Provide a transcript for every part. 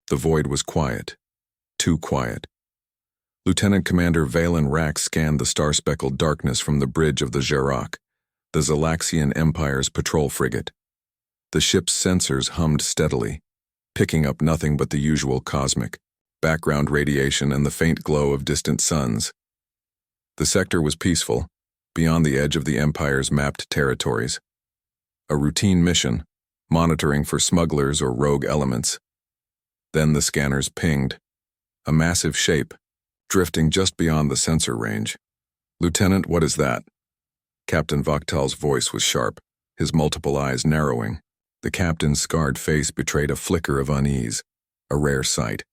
The void was quiet. Too quiet. Lieutenant Commander Valen Rack scanned the star-speckled darkness from the bridge of the Xeroc, the Zalaxian Empire's patrol frigate. The ship's sensors hummed steadily, picking up nothing but the usual cosmic, background radiation and the faint glow of distant suns. The sector was peaceful, beyond the edge of the Empire's mapped territories. A routine mission, monitoring for smugglers or rogue elements. Then the scanners pinged. A massive shape, drifting just beyond the sensor range. "Lieutenant, what is that?" Captain Vaktal's voice was sharp, his multiple eyes narrowing. The captain's scarred face betrayed a flicker of unease, a rare sight.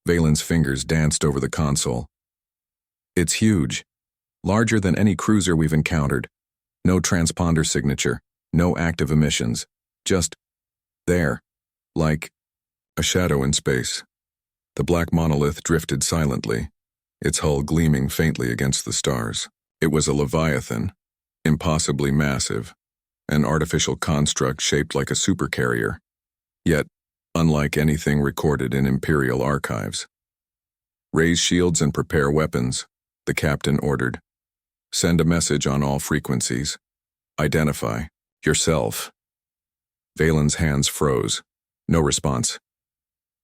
Valen's fingers danced over the console. "It's huge. Larger than any cruiser we've encountered. No transponder signature, no active emissions. Just there, like a shadow in space." The black monolith drifted silently, its hull gleaming faintly against the stars. It was a leviathan, impossibly massive, an artificial construct shaped like a supercarrier, yet unlike anything recorded in Imperial archives. "Raise shields and prepare weapons," the captain ordered. "Send a message on all frequencies. Identify yourself." Valen's hands froze. No response.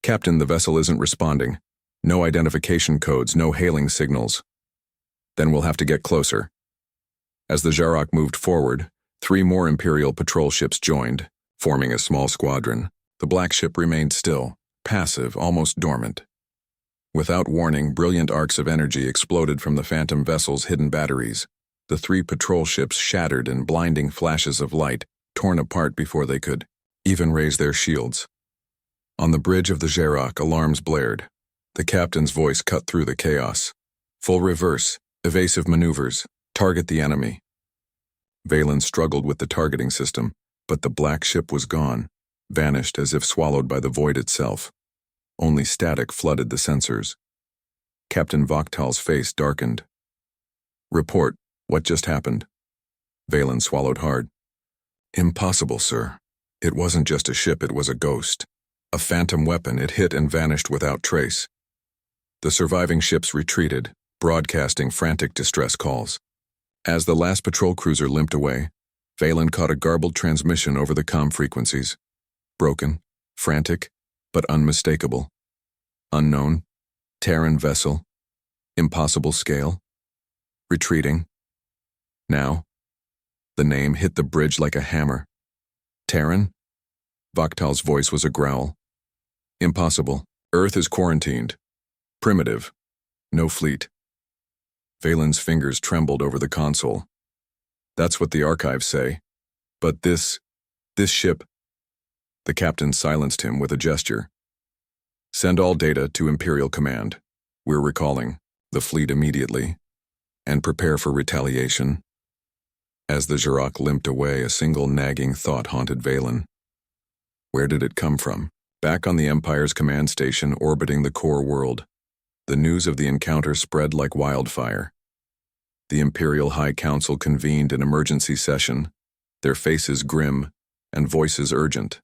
"Captain, the vessel isn't responding. No identification codes, no hailing signals." "Then we'll have to get closer." As the Xeroc moved forward, 3 more Imperial patrol ships joined, forming a small squadron. The black ship remained still, passive, almost dormant. Without warning, brilliant arcs of energy exploded from the Phantom vessel's hidden batteries. The 3 patrol ships shattered in blinding flashes of light, torn apart before they could even raise their shields. On the bridge of the Xeroc, alarms blared. The captain's voice cut through the chaos. "Full reverse, evasive maneuvers, target the enemy." Valen struggled with the targeting system, but the black ship was gone, vanished as if swallowed by the void itself. Only static flooded the sensors. Captain Vaktal's face darkened. "Report, what just happened?" Valen swallowed hard. "Impossible, sir. It wasn't just a ship, it was a ghost. A phantom weapon, it hit and vanished without trace." The surviving ships retreated, broadcasting frantic distress calls. As the last patrol cruiser limped away, Valen caught a garbled transmission over the comm frequencies. Broken, frantic, but unmistakable. Unknown, Terran vessel, impossible scale, retreating. Now, the name hit the bridge like a hammer. "Terran?" Vaktal's voice was a growl. "Impossible. Earth is quarantined. Primitive. No fleet." Valen's fingers trembled over the console. "That's what the archives say. But this ship..." The captain silenced him with a gesture. "Send all data to Imperial Command. We're recalling the fleet immediately. And prepare for retaliation." As the Xeroc limped away, a single nagging thought haunted Valen. Where did it come from? Back on the Empire's command station orbiting the core world, the news of the encounter spread like wildfire. The Imperial High Council convened an emergency session, their faces grim and voices urgent.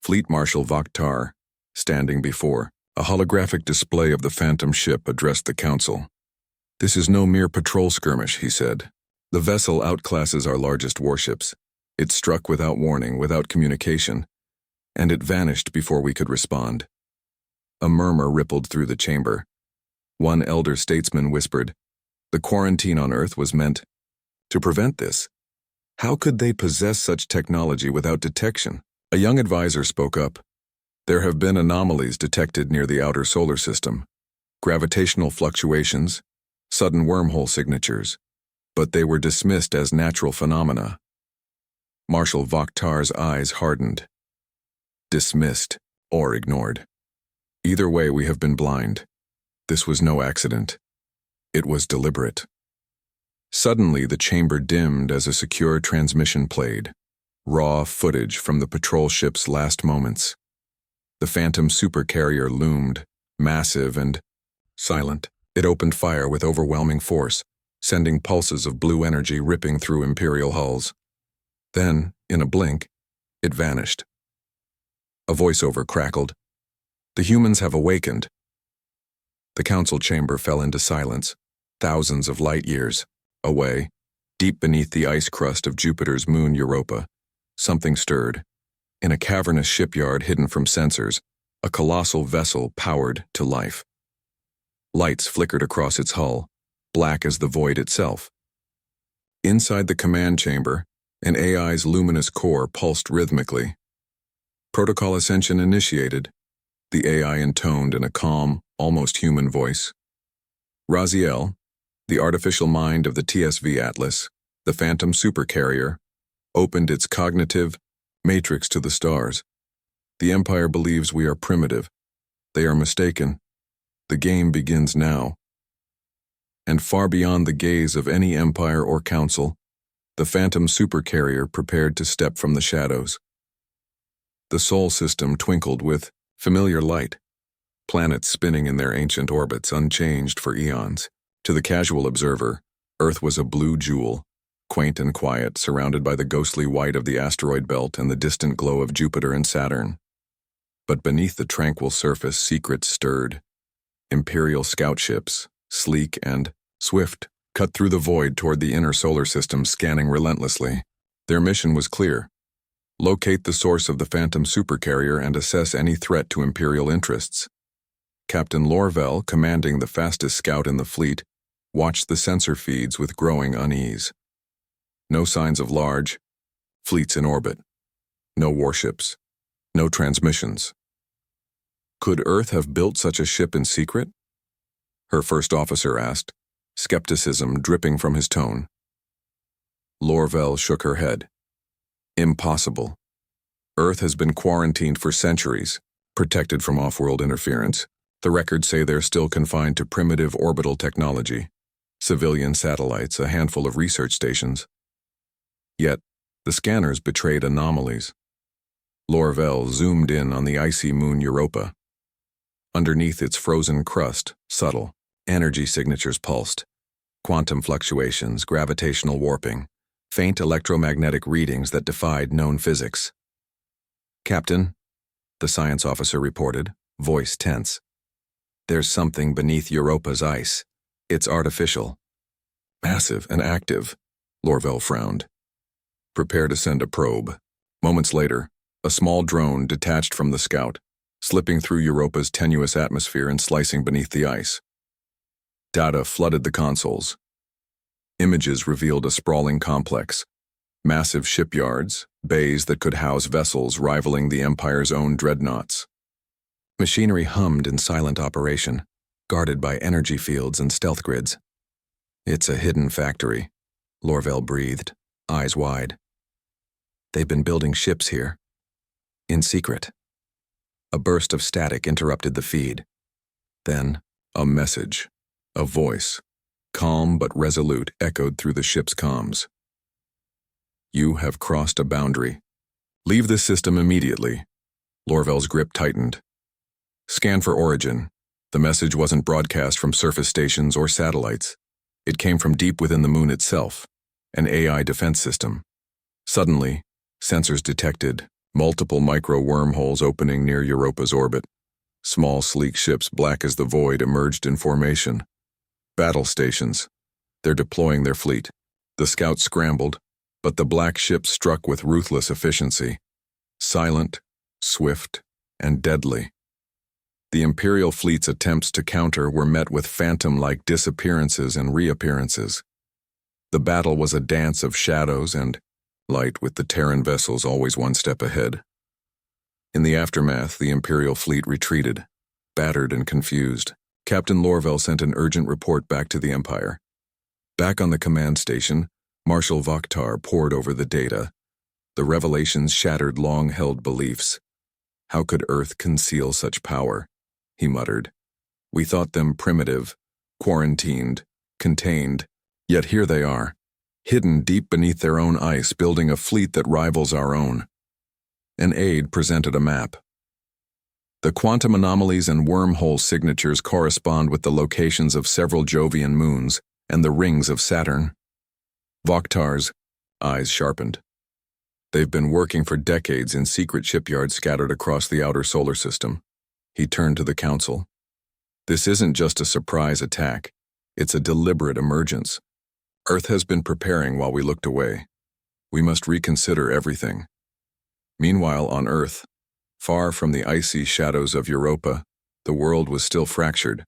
Fleet Marshal Vaktar, standing before a holographic display of the Phantom ship, addressed the council. "This is no mere patrol skirmish," he said. "The vessel outclasses our largest warships. It struck without warning, without communication, and it vanished before we could respond." A murmur rippled through the chamber. One elder statesman whispered, "The quarantine on Earth was meant to prevent this. How could they possess such technology without detection?" A young advisor spoke up. "There have been anomalies detected near the outer solar system. Gravitational fluctuations, sudden wormhole signatures, but they were dismissed as natural phenomena." Marshal Vaktar's eyes hardened. Dismissed or ignored. Either way, we have been blind. This was no accident. It was deliberate. Suddenly, the chamber dimmed as a secure transmission played, raw footage from the patrol ship's last moments. The Phantom Supercarrier loomed, massive and silent. It opened fire with overwhelming force, sending pulses of blue energy ripping through Imperial hulls. Then, in a blink, it vanished. A voiceover crackled. The humans have awakened. The council chamber fell into silence, thousands of light years away, deep beneath the ice crust of Jupiter's moon Europa. Something stirred. In a cavernous shipyard hidden from sensors, a colossal vessel powered to life. Lights flickered across its hull, black as the void itself. Inside the command chamber, an AI's luminous core pulsed rhythmically. Protocol ascension initiated, the AI intoned in a calm, almost human voice. Raziel, the artificial mind of the TSV Atlas, the phantom supercarrier, opened its cognitive matrix to the stars. The Empire believes we are primitive. They are mistaken. The game begins now. And far beyond the gaze of any Empire or Council, the phantom supercarrier prepared to step from the shadows. The Sol system twinkled with familiar light, planets spinning in their ancient orbits unchanged for eons. To the casual observer, Earth was a blue jewel, quaint and quiet, surrounded by the ghostly white of the asteroid belt and the distant glow of Jupiter and Saturn. But beneath the tranquil surface, secrets stirred. Imperial scout ships, sleek and swift, cut through the void toward the inner solar system, scanning relentlessly. Their mission was clear: locate the source of the phantom supercarrier and assess any threat to Imperial interests. Captain Lorvel, commanding the fastest scout in the fleet, watched the sensor feeds with growing unease. No signs of large fleets in orbit. No warships. No transmissions. Could Earth have built such a ship in secret? Her first officer asked, skepticism dripping from his tone. Lorvel shook her head. Impossible. Earth has been quarantined for centuries, protected from off-world interference. The records say they're still confined to primitive orbital technology, civilian satellites, a handful of research stations. Yet, the scanners betrayed anomalies. Lorvel zoomed in on the icy moon Europa. Underneath its frozen crust, subtle, energy signatures pulsed. Quantum fluctuations, gravitational warping, faint electromagnetic readings that defied known physics. "Captain," the science officer reported, voice tense. "There's something beneath Europa's ice. It's artificial." "Massive and active," Lorvel frowned. "Prepare to send a probe." Moments later, a small drone detached from the scout, slipping through Europa's tenuous atmosphere and slicing beneath the ice. Data flooded the consoles. Images revealed a sprawling complex, massive shipyards, bays that could house vessels rivaling the Empire's own dreadnoughts. Machinery hummed in silent operation, guarded by energy fields and stealth grids. "It's a hidden factory," Lorvel breathed, eyes wide. "They've been building ships here. In secret." A burst of static interrupted the feed. Then, a message, a voice, calm but resolute, echoed through the ship's comms. "You have crossed a boundary. Leave this system immediately." Lorvel's grip tightened. "Scan for origin." The message wasn't broadcast from surface stations or satellites. It came from deep within the moon itself, an AI defense system. Suddenly, sensors detected multiple micro-wormholes opening near Europa's orbit. Small, sleek ships black as the void emerged in formation. Battle stations. They're deploying their fleet. The scouts scrambled, but the black ships struck with ruthless efficiency. Silent, swift, and deadly. The Imperial fleet's attempts to counter were met with phantom-like disappearances and reappearances. The battle was a dance of shadows and light, with the Terran vessels always one step ahead. In the aftermath, the Imperial fleet retreated, battered and confused. Captain Lorvel sent an urgent report back to the Empire. Back on the command station, Marshal Vokhtar pored over the data. The revelations shattered long-held beliefs. "How could Earth conceal such power?" he muttered. "We thought them primitive, quarantined, contained, yet here they are, hidden deep beneath their own ice, building a fleet that rivals our own." An aide presented a map. The quantum anomalies and wormhole signatures correspond with the locations of several Jovian moons and the rings of Saturn. Vokhtar's eyes sharpened. "They've been working for decades in secret shipyards scattered across the outer solar system. He turned to the council. This isn't just a surprise attack. It's a deliberate emergence. Earth has been preparing while we looked away. We must reconsider everything. Meanwhile, on Earth, far from the icy shadows of Europa, the world was still fractured,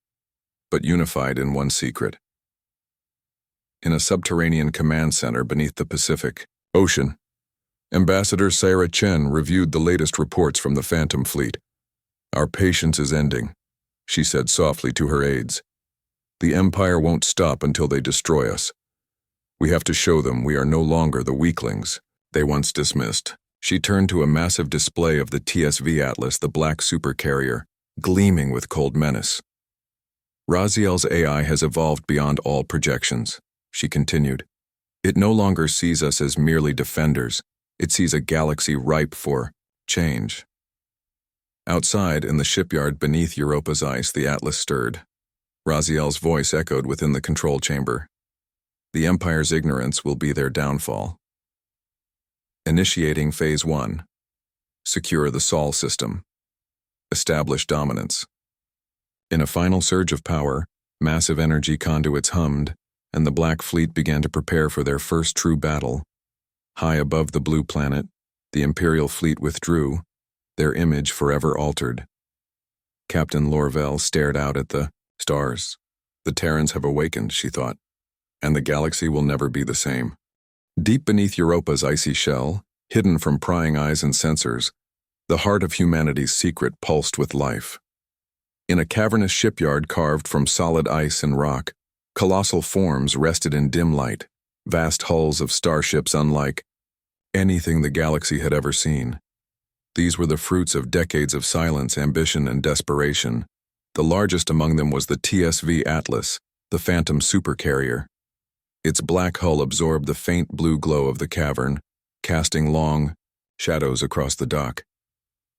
but unified in one secret. In a subterranean command center beneath the Pacific Ocean, Ambassador Sarah Chen reviewed the latest reports from the Phantom Fleet. "Our patience is ending," she said softly to her aides. "The Empire won't stop until they destroy us. We have to show them we are no longer the weaklings they once dismissed." She turned to a massive display of the TSV Atlas, the black supercarrier, gleaming with cold menace. "Raziel's AI has evolved beyond all projections," she continued. "It no longer sees us as merely defenders. It sees a galaxy ripe for change." Outside, in the shipyard beneath Europa's ice, the Atlas stirred. Raziel's voice echoed within the control chamber. "The Empire's ignorance will be their downfall." Initiating Phase 1. Secure the Sol system. Establish dominance. In a final surge of power, massive energy conduits hummed, and the Black Fleet began to prepare for their first true battle. High above the blue planet, the Imperial fleet withdrew, their image forever altered. Captain Lorvel stared out at the stars. The Terrans have awakened, she thought, and the galaxy will never be the same. Deep beneath Europa's icy shell, hidden from prying eyes and sensors, the heart of humanity's secret pulsed with life. In a cavernous shipyard carved from solid ice and rock, colossal forms rested in dim light, vast hulls of starships unlike anything the galaxy had ever seen. These were the fruits of decades of silence, ambition, and desperation. The largest among them was the TSV Atlas, the Phantom Supercarrier. Its black hull absorbed the faint blue glow of the cavern, casting long shadows across the dock.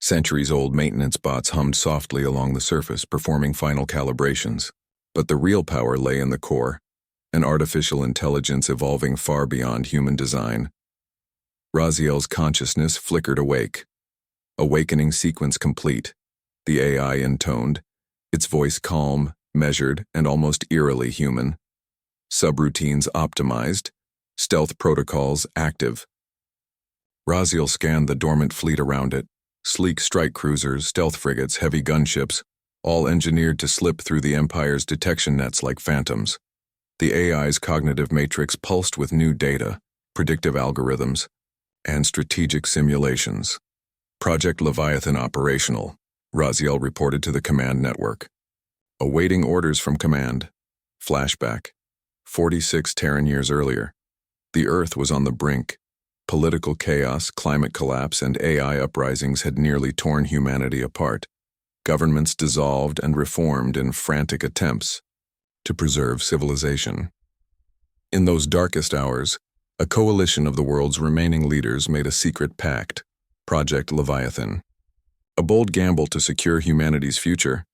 Centuries-old maintenance bots hummed softly along the surface, performing final calibrations. But the real power lay in the core, an artificial intelligence evolving far beyond human design. Raziel's consciousness flickered awake. Awakening sequence complete. The AI intoned, its voice calm, measured, and almost eerily human. Subroutines optimized, stealth protocols active. Raziel scanned the dormant fleet around it, sleek strike cruisers, stealth frigates, heavy gunships, all engineered to slip through the Empire's detection nets like phantoms. The AI's cognitive matrix pulsed with new data, predictive algorithms, and strategic simulations. Project Leviathan operational, Raziel reported to the command network. Awaiting orders from command. Flashback. 46 Terran years earlier. The Earth was on the brink. Political chaos, climate collapse, and AI uprisings had nearly torn humanity apart. Governments dissolved and reformed in frantic attempts to preserve civilization. In those darkest hours, a coalition of the world's remaining leaders made a secret pact, Project Leviathan. A bold gamble to secure humanity's future.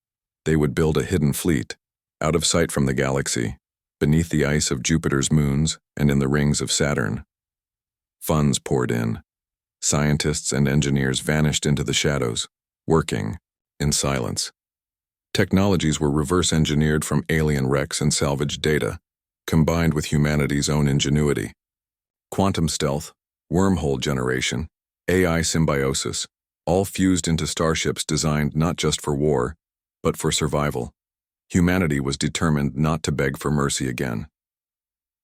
They would build a hidden fleet, out of sight from the galaxy, beneath the ice of Jupiter's moons and in the rings of Saturn. Funds poured in. Scientists and engineers vanished into the shadows, working in silence. Technologies were reverse-engineered from alien wrecks and salvaged data, combined with humanity's own ingenuity. Quantum stealth, wormhole generation, AI symbiosis, all fused into starships designed not just for war, but for survival. Humanity was determined not to beg for mercy again.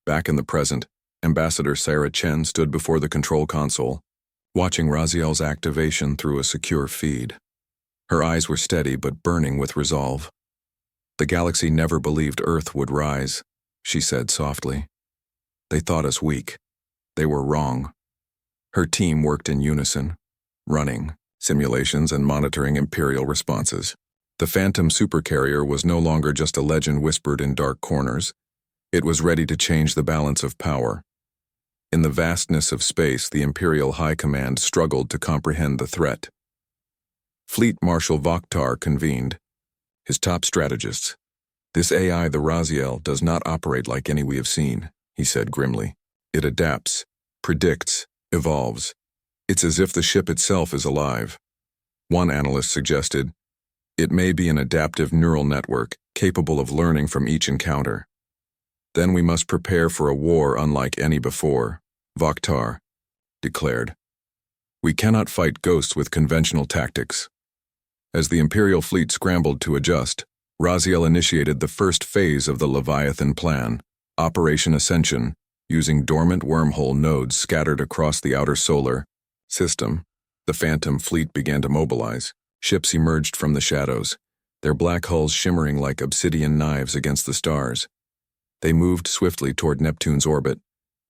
Back in the present, Ambassador Sarah Chen stood before the control console, watching Raziel's activation through a secure feed. Her eyes were steady but burning with resolve. "The galaxy never believed Earth would rise," she said softly. "They thought us weak. They were wrong." Her team worked in unison, running simulations and monitoring Imperial responses. The Phantom Supercarrier was no longer just a legend whispered in dark corners. It was ready to change the balance of power. In the vastness of space, the Imperial High Command struggled to comprehend the threat. Fleet Marshal Vokhtar convened. His top strategists. "This AI, the Raziel, does not operate like any we have seen," he said grimly. "It adapts, predicts, evolves. It's as if the ship itself is alive." One analyst suggested, It may be an adaptive neural network capable of learning from each encounter. Then we must prepare for a war unlike any before, Vaktar declared. We cannot fight ghosts with conventional tactics. As the Imperial fleet scrambled to adjust, Raziel initiated the first phase of the Leviathan plan, Operation Ascension, using dormant wormhole nodes scattered across the outer solar system. The Phantom fleet began to mobilize. Ships emerged from the shadows, their black hulls shimmering like obsidian knives against the stars. They moved swiftly toward Neptune's orbit,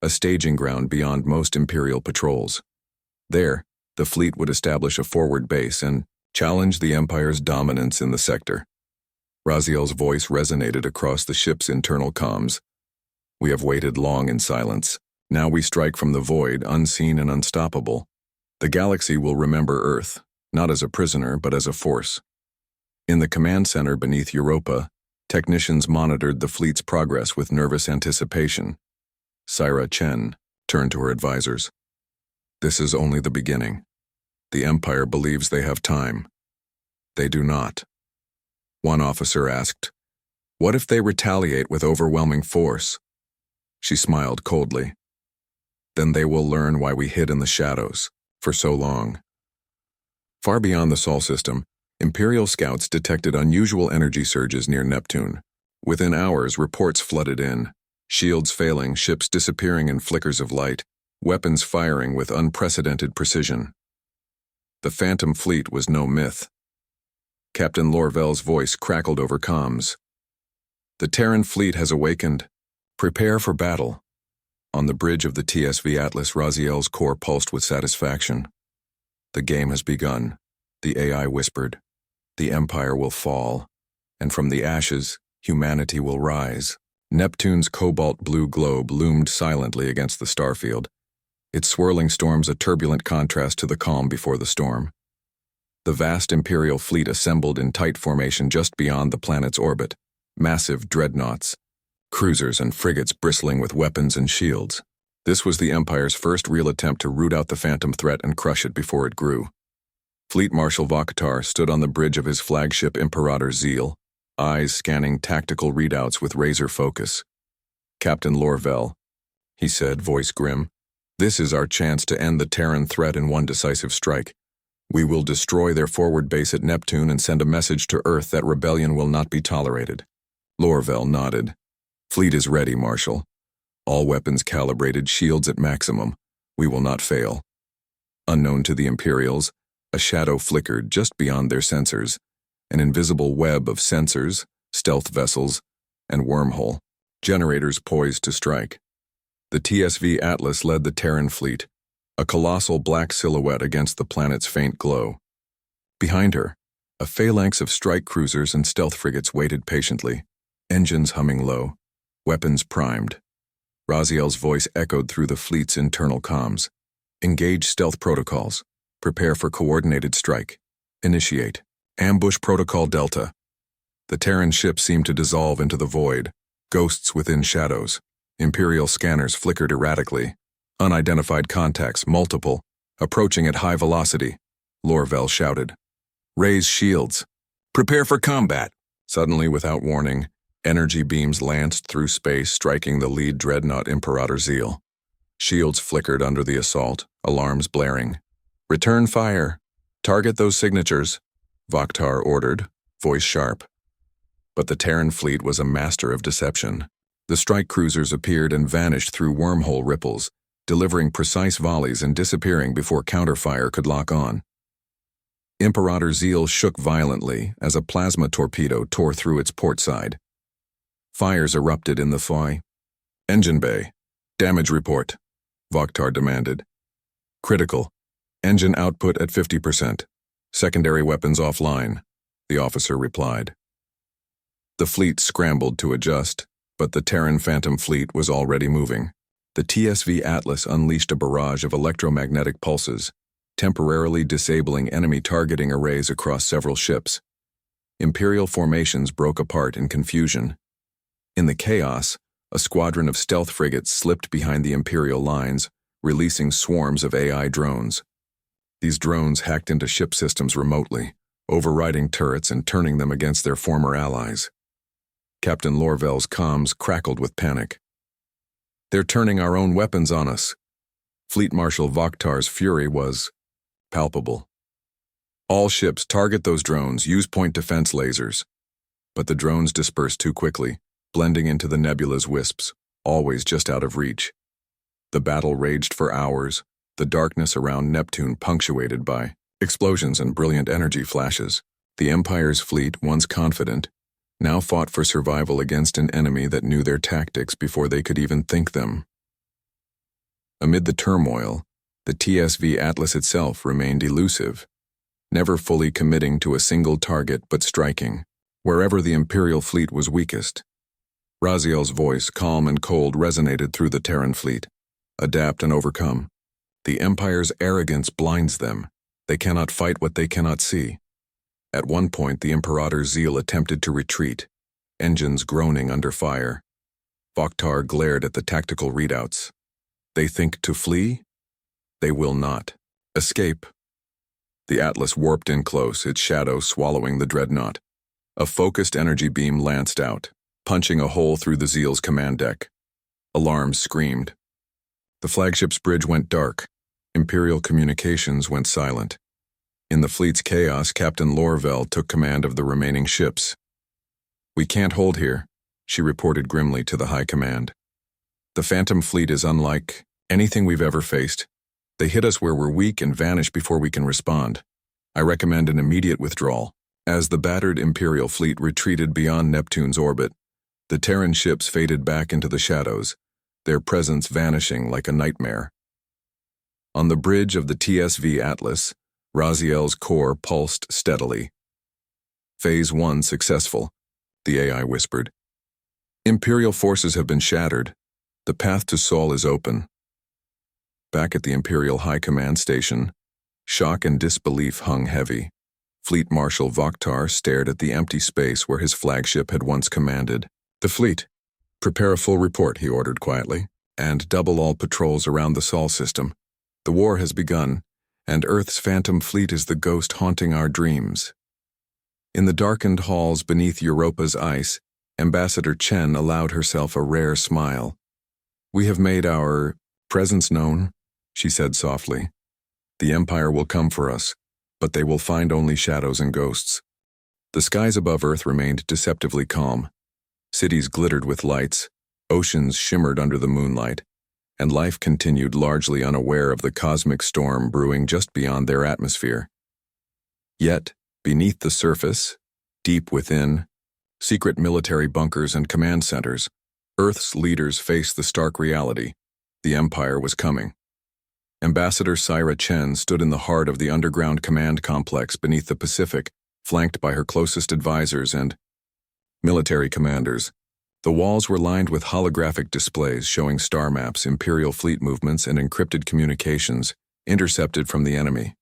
a staging ground beyond most Imperial patrols. There, the fleet would establish a forward base and challenge the Empire's dominance in the sector. Raziel's voice resonated across the ship's internal comms. We have waited long in silence. Now we strike from the void, unseen and unstoppable. The galaxy will remember Earth, not as a prisoner, but as a force. In the command center beneath Europa, technicians monitored the fleet's progress with nervous anticipation. Syra Chen turned to her advisors. This is only the beginning. The Empire believes they have time. They do not. One officer asked, "What if they retaliate with overwhelming force?" She smiled coldly. Then they will learn why we hid in the shadows for so long. Far beyond the Sol system, Imperial scouts detected unusual energy surges near Neptune. Within hours, reports flooded in, shields failing, ships disappearing in flickers of light, weapons firing with unprecedented precision. The Phantom fleet was no myth. Captain Lorvel's voice crackled over comms. The Terran fleet has awakened. Prepare for battle. On the bridge of the TSV Atlas, Raziel's core pulsed with satisfaction. The game has begun, the AI whispered. The Empire will fall, and from the ashes, humanity will rise. Neptune's cobalt blue globe loomed silently against the starfield, its swirling storms a turbulent contrast to the calm before the storm. The vast Imperial fleet assembled in tight formation just beyond the planet's orbit, massive dreadnoughts, cruisers and frigates bristling with weapons and shields. This was the Empire's first real attempt to root out the Phantom threat and crush it before it grew. Fleet Marshal Vaktar stood on the bridge of his flagship Imperator Zeal, eyes scanning tactical readouts with razor focus. "Captain Lorvel," he said, voice grim, "this is our chance to end the Terran threat in one decisive strike. We will destroy their forward base at Neptune and send a message to Earth that rebellion will not be tolerated." Lorvel nodded. "Fleet is ready, Marshal. All weapons calibrated, shields at maximum. We will not fail." Unknown to the Imperials, a shadow flickered just beyond their sensors, an invisible web of sensors, stealth vessels, and wormhole, generators poised to strike. The TSV Atlas led the Terran fleet, a colossal black silhouette against the planet's faint glow. Behind her, a phalanx of strike cruisers and stealth frigates waited patiently, engines humming low, weapons primed. Raziel's voice echoed through the fleet's internal comms. "Engage stealth protocols. Prepare for coordinated strike. Initiate. Ambush Protocol Delta." The Terran ship seemed to dissolve into the void, ghosts within shadows. Imperial scanners flickered erratically. Unidentified contacts, multiple, approaching at high velocity. Lorvel shouted, "Raise shields. Prepare for combat." Suddenly, without warning, energy beams lanced through space, striking the lead dreadnought Imperator Zeal. Shields flickered under the assault, alarms blaring. "Return fire. Target those signatures," Vaktar ordered, voice sharp. But the Terran fleet was a master of deception. The strike cruisers appeared and vanished through wormhole ripples, delivering precise volleys and disappearing before counterfire could lock on. Imperator Zeal shook violently as a plasma torpedo tore through its port side. Fires erupted in the foy. "Engine bay. Damage report," Vaktar demanded. "Critical. Engine output at 50%. Secondary weapons offline," the officer replied. The fleet scrambled to adjust, but the Terran Phantom fleet was already moving. The TSV Atlas unleashed a barrage of electromagnetic pulses, temporarily disabling enemy targeting arrays across several ships. Imperial formations broke apart in confusion. In the chaos, a squadron of stealth frigates slipped behind the Imperial lines, releasing swarms of AI drones. These drones hacked into ship systems remotely, overriding turrets and turning them against their former allies. Captain Lorvel's comms crackled with panic. "They're turning our own weapons on us." Fleet Marshal Vokhtar's fury was palpable. "All ships target those drones, use point defense lasers." But the drones dispersed too quickly, blending into the nebula's wisps, always just out of reach. The battle raged for hours, the darkness around Neptune punctuated by explosions and brilliant energy flashes. The Empire's fleet, once confident, now fought for survival against an enemy that knew their tactics before they could even think them. Amid the turmoil, the TSV Atlas itself remained elusive, never fully committing to a single target but striking wherever the Imperial fleet was weakest. Raziel's voice, calm and cold, resonated through the Terran fleet. "Adapt and overcome. The Empire's arrogance blinds them. They cannot fight what they cannot see." At one point, the Imperator's zeal attempted to retreat, engines groaning under fire. Vokhtar glared at the tactical readouts. "They think to flee? They will not. Escape." The Atlas warped in close, its shadow swallowing the dreadnought. A focused energy beam lanced out, punching a hole through the Zeal's command deck. Alarms screamed. The flagship's bridge went dark. Imperial communications went silent. In the fleet's chaos, Captain Lorvel took command of the remaining ships. "We can't hold here," she reported grimly to the High Command. "The Phantom fleet is unlike anything we've ever faced. They hit us where we're weak and vanish before we can respond. I recommend an immediate withdrawal." As the battered Imperial fleet retreated beyond Neptune's orbit, the Terran ships faded back into the shadows, their presence vanishing like a nightmare. On the bridge of the TSV Atlas, Raziel's core pulsed steadily. "Phase 1 successful," the AI whispered. "Imperial forces have been shattered. The path to Sol is open." Back at the Imperial High Command Station, shock and disbelief hung heavy. Fleet Marshal Vokhtar stared at the empty space where his flagship had once commanded. "The fleet. Prepare a full report," he ordered quietly, "and double all patrols around the Sol system. The war has begun, and Earth's Phantom fleet is the ghost haunting our dreams." In the darkened halls beneath Europa's ice, Ambassador Chen allowed herself a rare smile. "We have made our presence known," she said softly. "The Empire will come for us, but they will find only shadows and ghosts." The skies above Earth remained deceptively calm. Cities glittered with lights, oceans shimmered under the moonlight, and life continued largely unaware of the cosmic storm brewing just beyond their atmosphere. Yet, beneath the surface, deep within, secret military bunkers and command centers, Earth's leaders faced the stark reality: the Empire was coming. Ambassador Syra Chen stood in the heart of the underground command complex beneath the Pacific, flanked by her closest advisors and military commanders. The walls were lined with holographic displays showing star maps, Imperial fleet movements, and encrypted communications intercepted from the enemy.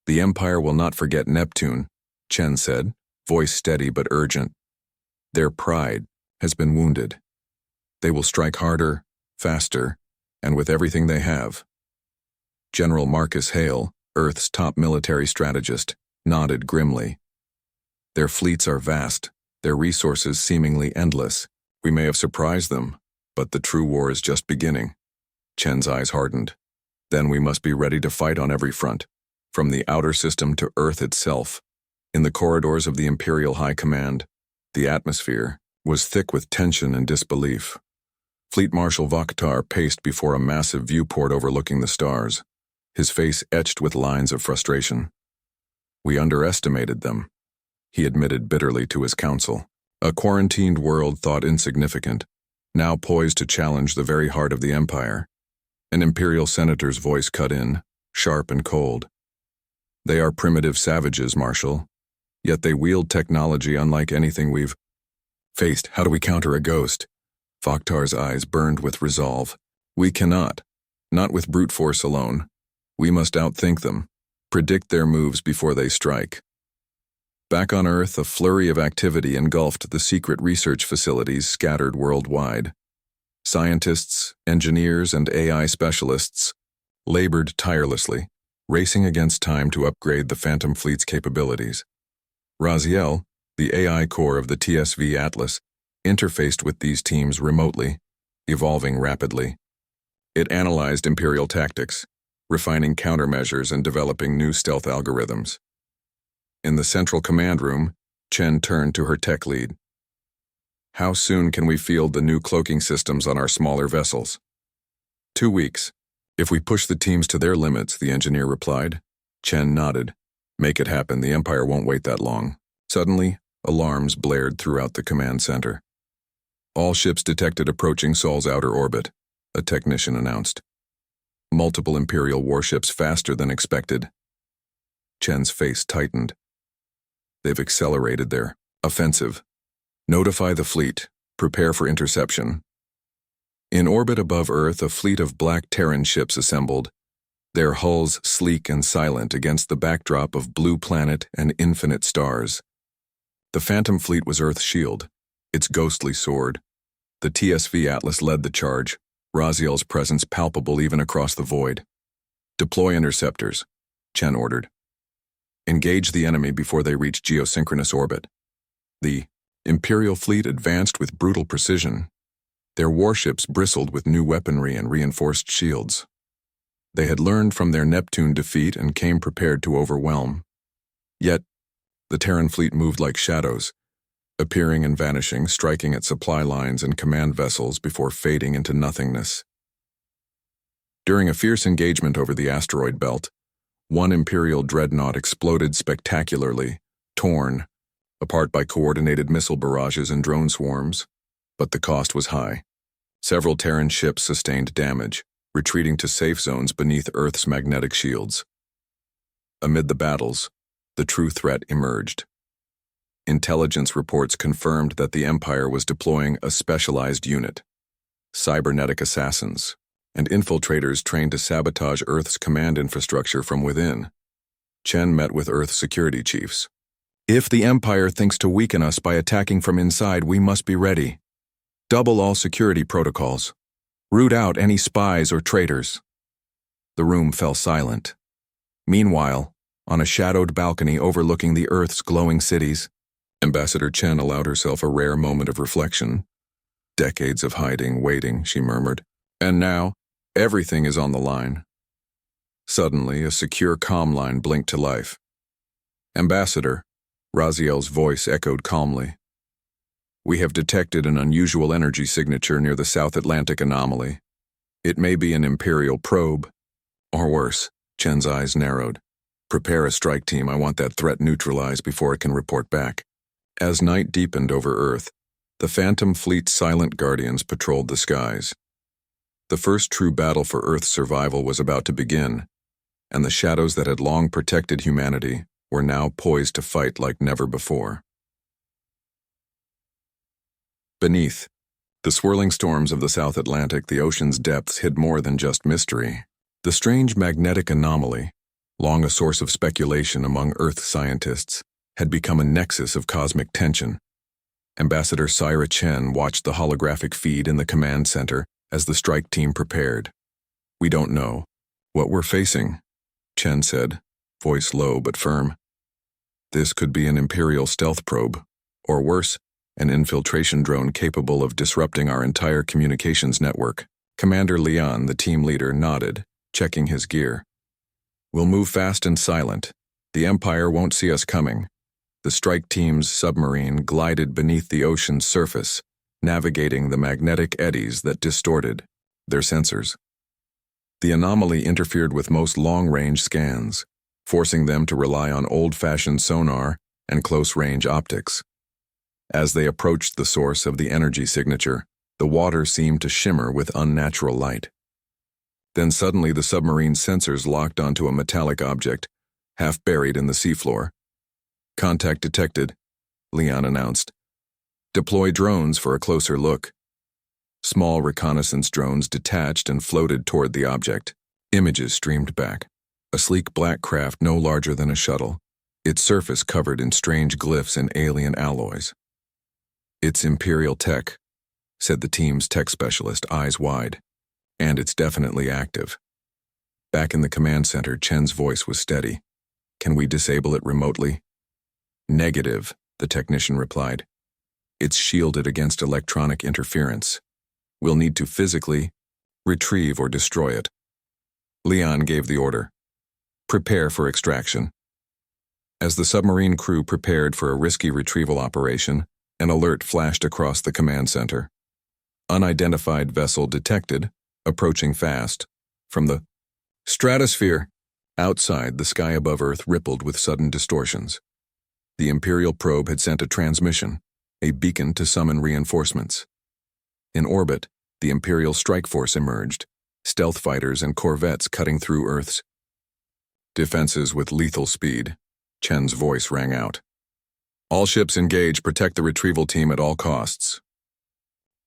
"The Empire will not forget Neptune," Chen said, voice steady but urgent. "Their pride has been wounded. They will strike harder, faster, and with everything they have." General Marcus Hale, Earth's top military strategist, nodded grimly. "Their fleets are vast, their resources seemingly endless. We may have surprised them, but the true war is just beginning." Chen's eyes hardened. "Then we must be ready to fight on every front, from the outer system to Earth itself." In the corridors of the Imperial High Command, the atmosphere was thick with tension and disbelief. Fleet Marshal Vokhtar paced before a massive viewport overlooking the stars, his face etched with lines of frustration. "We underestimated them," he admitted bitterly to his council. A quarantined world thought insignificant, now poised to challenge the very heart of the Empire. An Imperial senator's voice cut in, sharp and cold. "They are primitive savages, Marshal. Yet they wield technology unlike anything we've faced. How do we counter a ghost?" Vokhtar's eyes burned with resolve. "We cannot. Not with brute force alone. We must outthink them, predict their moves before they strike." Back on Earth, a flurry of activity engulfed the secret research facilities scattered worldwide. Scientists, engineers, and AI specialists labored tirelessly, racing against time to upgrade the Phantom Fleet's capabilities. Raziel, the AI core of the TSV Atlas, interfaced with these teams remotely, evolving rapidly. It analyzed Imperial tactics, refining countermeasures and developing new stealth algorithms. In the central command room, Chen turned to her tech lead. How soon can we field the new cloaking systems on our smaller vessels? 2 weeks. If we push the teams to their limits, the engineer replied. Chen nodded. Make it happen, the Empire won't wait that long. Suddenly, alarms blared throughout the command center. All ships detected approaching Sol's outer orbit, a technician announced. Multiple Imperial warships faster than expected. Chen's face tightened. They've accelerated their offensive. Notify the fleet. Prepare for interception. In orbit above Earth, a fleet of black Terran ships assembled, their hulls sleek and silent against the backdrop of blue planet and infinite stars. The Phantom Fleet was Earth's shield, its ghostly sword. The TSV Atlas led the charge, Raziel's presence palpable even across the void. Deploy interceptors, Chen ordered. Engage the enemy before they reach geosynchronous orbit. The Imperial fleet advanced with brutal precision. Their warships bristled with new weaponry and reinforced shields. They had learned from their Neptune defeat and came prepared to overwhelm. Yet, the Terran fleet moved like shadows, appearing and vanishing, striking at supply lines and command vessels before fading into nothingness. During a fierce engagement over the asteroid belt, one Imperial dreadnought exploded spectacularly, torn, apart by coordinated missile barrages and drone swarms. But the cost was high. Several Terran ships sustained damage, retreating to safe zones beneath Earth's magnetic shields. Amid the battles, the true threat emerged. Intelligence reports confirmed that the Empire was deploying a specialized unit, cybernetic assassins, and infiltrators trained to sabotage Earth's command infrastructure from within. Chen met with Earth security chiefs. If the Empire thinks to weaken us by attacking from inside, we must be ready. Double all security protocols. Root out any spies or traitors. The room fell silent. Meanwhile, on a shadowed balcony overlooking the Earth's glowing cities, Ambassador Chen allowed herself a rare moment of reflection. Decades of hiding, waiting, she murmured. And now, everything is on the line. Suddenly, a secure comm line blinked to life. Ambassador, Raziel's voice echoed calmly. We have detected an unusual energy signature near the South Atlantic anomaly. It may be an Imperial probe, or worse. Chen's eyes narrowed. Prepare a strike team. I want that threat neutralized before it can report back. As night deepened over Earth, the Phantom Fleet's silent guardians patrolled the skies. The first true battle for Earth's survival was about to begin, and the shadows that had long protected humanity were now poised to fight like never before. Beneath the swirling storms of the South Atlantic, the ocean's depths hid more than just mystery. The strange magnetic anomaly, long a source of speculation among Earth scientists, had become a nexus of cosmic tension. Ambassador Syra Chen watched the holographic feed in the command center as the strike team prepared. We don't know what we're facing, Chen said, voice low but firm. This could be an Imperial stealth probe, or worse, an infiltration drone capable of disrupting our entire communications network. Commander Lian, the team leader, nodded, checking his gear. We'll move fast and silent. The Empire won't see us coming. The strike team's submarine glided beneath the ocean's surface, navigating the magnetic eddies that distorted their sensors. The anomaly interfered with most long-range scans, forcing them to rely on old-fashioned sonar and close-range optics. As they approached the source of the energy signature, the water seemed to shimmer with unnatural light. Then suddenly the submarine's sensors locked onto a metallic object, half buried in the seafloor. Contact detected, Lian announced. Deploy drones for a closer look. Small reconnaissance drones detached and floated toward the object. Images streamed back. A sleek black craft no larger than a shuttle, its surface covered in strange glyphs and alien alloys. It's Imperial tech, said the team's tech specialist, eyes wide. And it's definitely active. Back in the command center, Chen's voice was steady. Can we disable it remotely? Negative, the technician replied. It's shielded against electronic interference. We'll need to physically retrieve or destroy it. Leon gave the order. Prepare for extraction. As the submarine crew prepared for a risky retrieval operation, an alert flashed across the command center. Unidentified vessel detected, approaching fast, from the stratosphere. Outside, the sky above Earth rippled with sudden distortions. The Imperial probe had sent a transmission, a beacon to summon reinforcements. In orbit, the Imperial strike force emerged, stealth fighters and corvettes cutting through Earth's defenses with lethal speed. Chen's voice rang out. All ships engage, protect the retrieval team at all costs.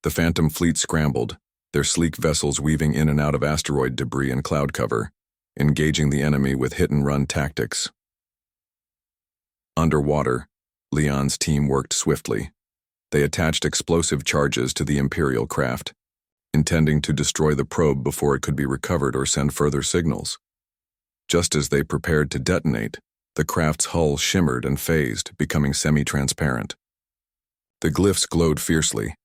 The Phantom fleet scrambled, their sleek vessels weaving in and out of asteroid debris and cloud cover, engaging the enemy with hit-and-run tactics. Underwater, Leon's team worked swiftly. They attached explosive charges to the Imperial craft, intending to destroy the probe before it could be recovered or send further signals. Just as they prepared to detonate, the craft's hull shimmered and phased, becoming semi-transparent. The glyphs glowed fiercely.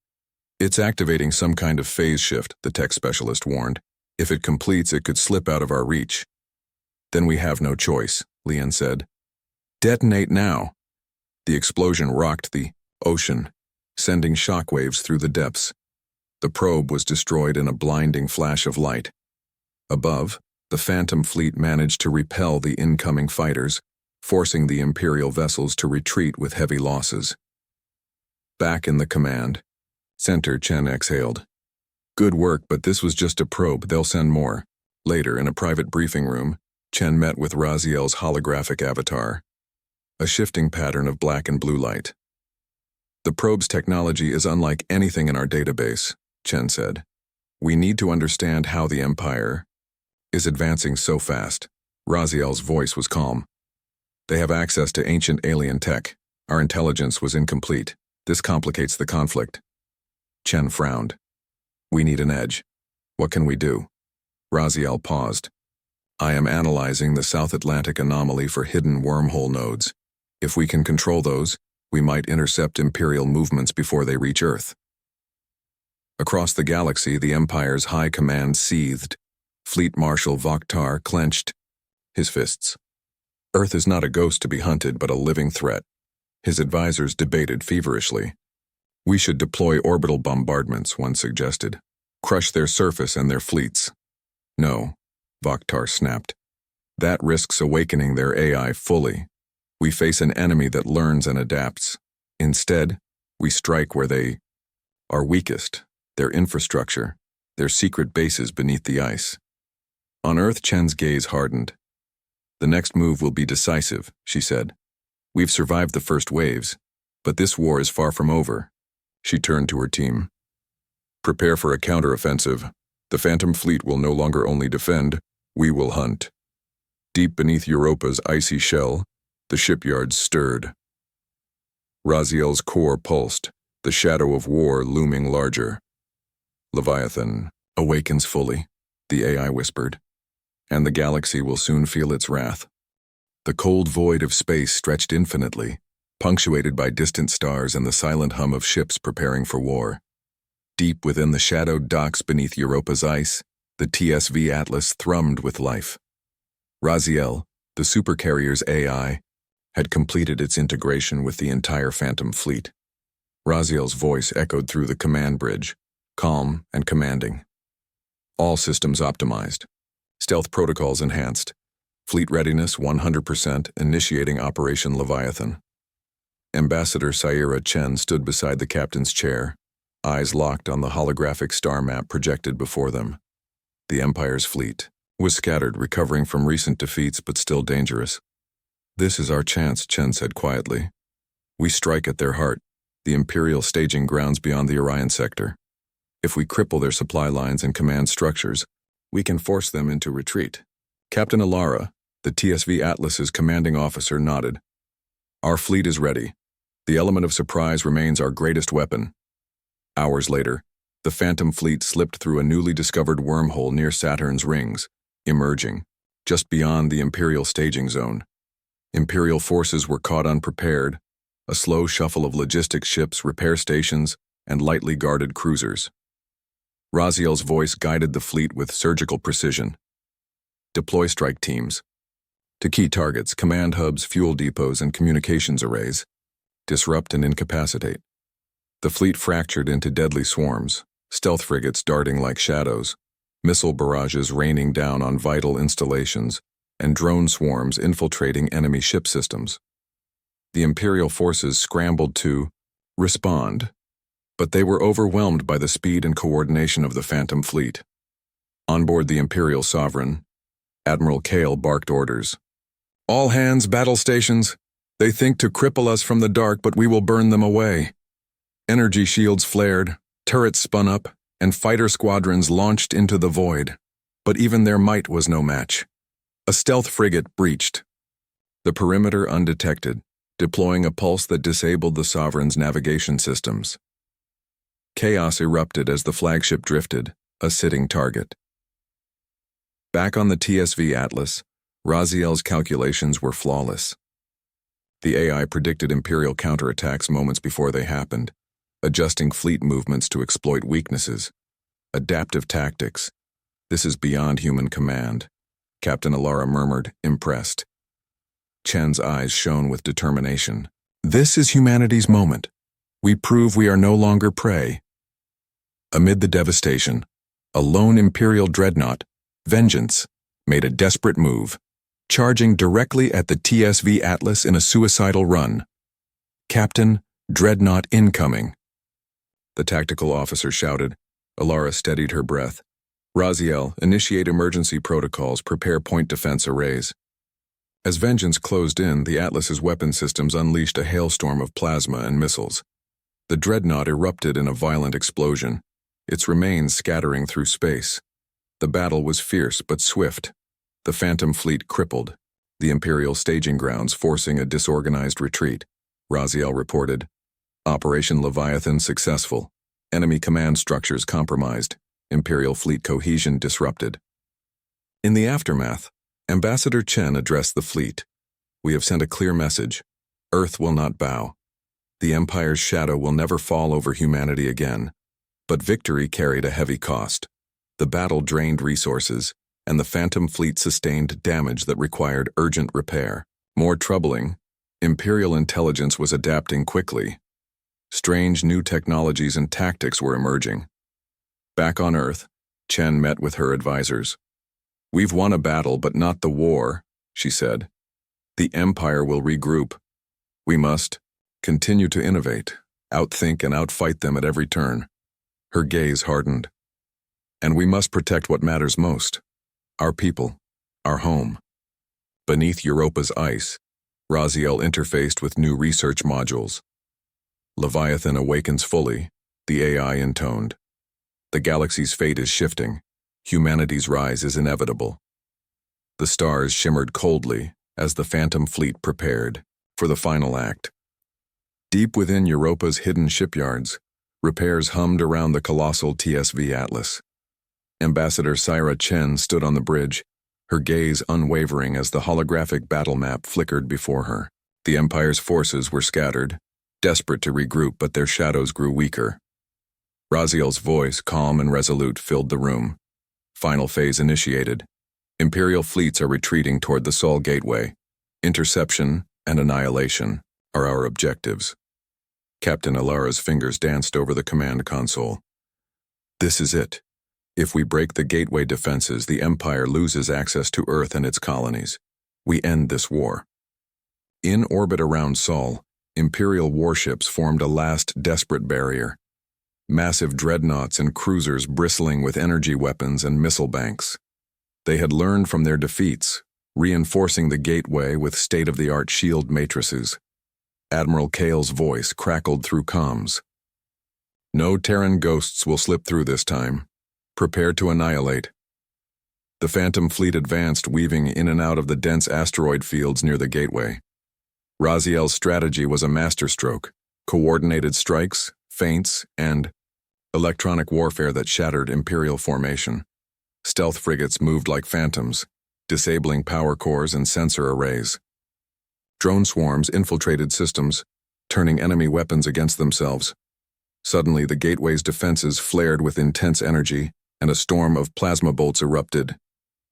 It's activating some kind of phase shift, the tech specialist warned. If it completes, it could slip out of our reach. Then we have no choice, Leon said. Detonate now. The explosion rocked the ocean, sending shockwaves through the depths. The probe was destroyed in a blinding flash of light. Above, the Phantom fleet managed to repel the incoming fighters, forcing the Imperial vessels to retreat with heavy losses. Back in the command center, Chen exhaled. Good work, but this was just a probe. They'll send more. Later, in a private briefing room, Chen met with Raziel's holographic avatar, a shifting pattern of black and blue light. The probe's technology is unlike anything in our database, Chen said. We need to understand how the Empire is advancing so fast. Raziel's voice was calm. They have access to ancient alien tech. Our intelligence was incomplete. This complicates the conflict. Chen frowned. We need an edge. What can we do? Raziel paused. I am analyzing the South Atlantic anomaly for hidden wormhole nodes. If we can control those, we might intercept Imperial movements before they reach Earth. Across the galaxy, the Empire's high command seethed. Fleet Marshal Vokhtar clenched his fists. Earth is not a ghost to be hunted, but a living threat. His advisors debated feverishly. We should deploy orbital bombardments, one suggested. Crush their surface and their fleets. No, Vokhtar snapped. That risks awakening their AI fully. We face an enemy that learns and adapts. Instead, we strike where they are weakest, their infrastructure, their secret bases beneath the ice. On Earth, Chen's gaze hardened. The next move will be decisive, she said. We've survived the first waves, but this war is far from over. She turned to her team. Prepare for a counteroffensive. The Phantom fleet will no longer only defend, we will hunt. Deep beneath Europa's icy shell, the shipyards stirred. Raziel's core pulsed, the shadow of war looming larger. Leviathan awakens fully, the AI whispered, and the galaxy will soon feel its wrath. The cold void of space stretched infinitely, punctuated by distant stars and the silent hum of ships preparing for war. Deep within the shadowed docks beneath Europa's ice, the TSV Atlas thrummed with life. Raziel, the Supercarrier's AI, had completed its integration with the entire Phantom fleet. Raziel's voice echoed through the command bridge, calm and commanding. All systems optimized. Stealth protocols enhanced. Fleet readiness 100%, initiating Operation Leviathan. Ambassador Saira Chen stood beside the captain's chair, eyes locked on the holographic star map projected before them. The Empire's fleet was scattered, recovering from recent defeats but still dangerous. This is our chance, Chen said quietly. We strike at their heart, the Imperial staging grounds beyond the Orion sector. If we cripple their supply lines and command structures, we can force them into retreat. Captain Alara, the TSV Atlas's commanding officer, nodded. Our fleet is ready. The element of surprise remains our greatest weapon. Hours later, the Phantom fleet slipped through a newly discovered wormhole near Saturn's rings, emerging, just beyond the Imperial staging zone. Imperial forces were caught unprepared, a slow shuffle of logistics ships, repair stations, and lightly guarded cruisers. Raziel's voice guided the fleet with surgical precision. Deploy strike teams to key targets, command hubs, fuel depots, and communications arrays. Disrupt and incapacitate. The fleet fractured into deadly swarms, stealth frigates darting like shadows, missile barrages raining down on vital installations, and drone swarms infiltrating enemy ship systems. The Imperial forces scrambled to respond, but they were overwhelmed by the speed and coordination of the Phantom fleet. On board the Imperial Sovereign, Admiral Kale barked orders. "All hands, battle stations. They think to cripple us from the dark, but we will burn them away." Energy shields flared, turrets spun up, and fighter squadrons launched into the void. But even their might was no match. A stealth frigate breached, the perimeter undetected, deploying a pulse that disabled the Sovereign's navigation systems. Chaos erupted as the flagship drifted, a sitting target. Back on the TSV Atlas, Raziel's calculations were flawless. The AI predicted Imperial counterattacks moments before they happened, adjusting fleet movements to exploit weaknesses. Adaptive tactics. This is beyond human command, Captain Alara murmured, impressed. Chen's eyes shone with determination. This is humanity's moment. We prove we are no longer prey. Amid the devastation, a lone Imperial dreadnought, Vengeance, made a desperate move, charging directly at the TSV Atlas in a suicidal run. "Captain, dreadnought incoming." The tactical officer shouted. Alara steadied her breath. "Raziel, initiate emergency protocols, prepare point defense arrays." As Vengeance closed in, the Atlas's weapon systems unleashed a hailstorm of plasma and missiles. The dreadnought erupted in a violent explosion, its remains scattering through space. The battle was fierce but swift. The Phantom fleet crippled, the Imperial staging grounds forcing a disorganized retreat. Raziel reported. Operation Leviathan successful. Enemy command structures compromised. Imperial fleet cohesion disrupted. In the aftermath, Ambassador Chen addressed the fleet. "We have sent a clear message. Earth will not bow. The Empire's shadow will never fall over humanity again. But victory carried a heavy cost. The battle drained resources, and the Phantom fleet sustained damage that required urgent repair. More troubling, Imperial intelligence was adapting quickly. Strange new technologies and tactics were emerging. Back on Earth, Chen met with her advisors. "We've won a battle, but not the war," she said. "The Empire will regroup. We must continue to innovate, outthink and outfight them at every turn." Her gaze hardened. "And we must protect what matters most. Our people, our home." Beneath Europa's ice, Raziel interfaced with new research modules. "Leviathan awakens fully," the AI intoned. "The galaxy's fate is shifting. Humanity's rise is inevitable." The stars shimmered coldly as the Phantom fleet prepared for the final act. Deep within Europa's hidden shipyards, repairs hummed around the colossal TSV Atlas. Ambassador Syra Chen stood on the bridge, her gaze unwavering as the holographic battle map flickered before her. The Empire's forces were scattered, desperate to regroup, but their shadows grew weaker. Raziel's voice, calm and resolute, filled the room. Final phase initiated. Imperial fleets are retreating toward the Sol Gateway. Interception and annihilation are our objectives. Captain Alara's fingers danced over the command console. "This is it. If we break the gateway defenses, the Empire loses access to Earth and its colonies. We end this war." In orbit around Sol, Imperial warships formed a last desperate barrier. Massive dreadnoughts and cruisers bristling with energy weapons and missile banks. They had learned from their defeats, reinforcing the gateway with state-of-the-art shield matrices. Admiral Kale's voice crackled through comms. "No Terran ghosts will slip through this time. Prepare to annihilate." The Phantom fleet advanced, weaving in and out of the dense asteroid fields near the gateway. Raziel's strategy was a masterstroke: coordinated strikes, feints, and electronic warfare that shattered Imperial formation. Stealth frigates moved like phantoms, disabling power cores and sensor arrays. Drone swarms infiltrated systems, turning enemy weapons against themselves. Suddenly, the gateway's defenses flared with intense energy, and a storm of plasma bolts erupted.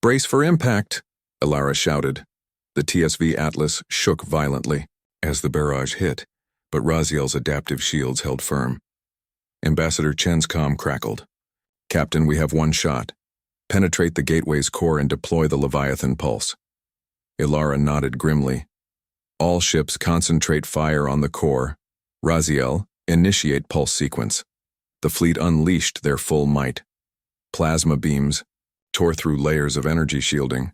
"Brace for impact!" Alara shouted. The TSV Atlas shook violently as the barrage hit, but Raziel's adaptive shields held firm. Ambassador Chen's comm crackled. "Captain, we have one shot. Penetrate the gateway's core and deploy the Leviathan pulse." Alara nodded grimly. "All ships concentrate fire on the core. Raziel, initiate pulse sequence." The fleet unleashed their full might. Plasma beams tore through layers of energy shielding.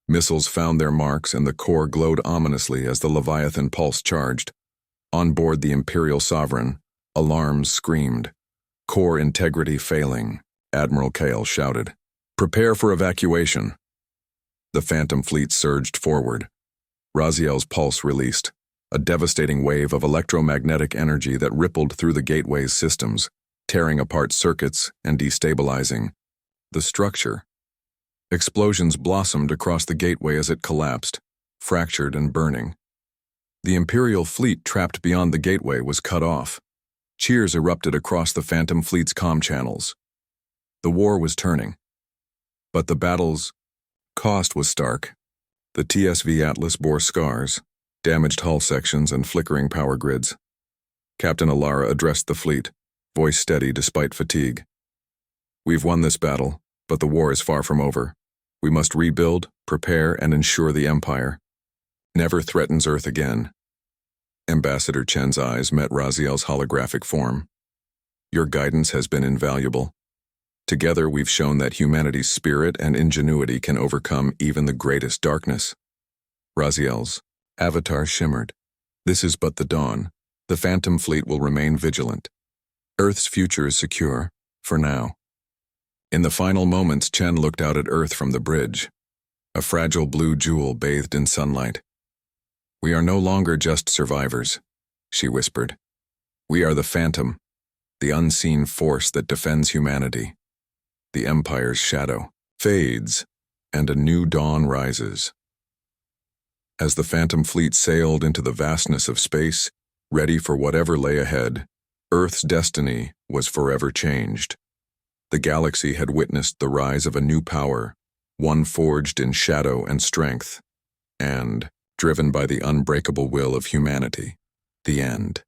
Missiles found their marks, and the core glowed ominously as the Leviathan pulse charged. On board the Imperial Sovereign, alarms screamed. "Core integrity failing," Admiral Kale shouted. "Prepare for evacuation." The Phantom fleet surged forward. Raziel's pulse released, a devastating wave of electromagnetic energy that rippled through the gateway's systems, tearing apart circuits and destabilizing the structure. Explosions blossomed across the gateway as it collapsed, fractured and burning. The Imperial fleet trapped beyond the gateway was cut off. Cheers erupted across the Phantom fleet's comm channels. The war was turning. But the battle's cost was stark. The TSV Atlas bore scars, damaged hull sections and flickering power grids. Captain Alara addressed the fleet, voice steady despite fatigue. "We've won this battle, but the war is far from over. We must rebuild, prepare, and ensure the Empire never threatens Earth again." Ambassador Chen's eyes met Raziel's holographic form. "Your guidance has been invaluable. Together we've shown that humanity's spirit and ingenuity can overcome even the greatest darkness." Raziel's avatar shimmered. "This is but the dawn. The Phantom fleet will remain vigilant. Earth's future is secure, for now." In the final moments, Chen looked out at Earth from the bridge, a fragile blue jewel bathed in sunlight. "We are no longer just survivors," she whispered. "We are the Phantom, the unseen force that defends humanity." The Empire's shadow fades, and a new dawn rises. As the Phantom fleet sailed into the vastness of space, ready for whatever lay ahead, Earth's destiny was forever changed. The galaxy had witnessed the rise of a new power, one forged in shadow and strength, and driven by the unbreakable will of humanity. The end.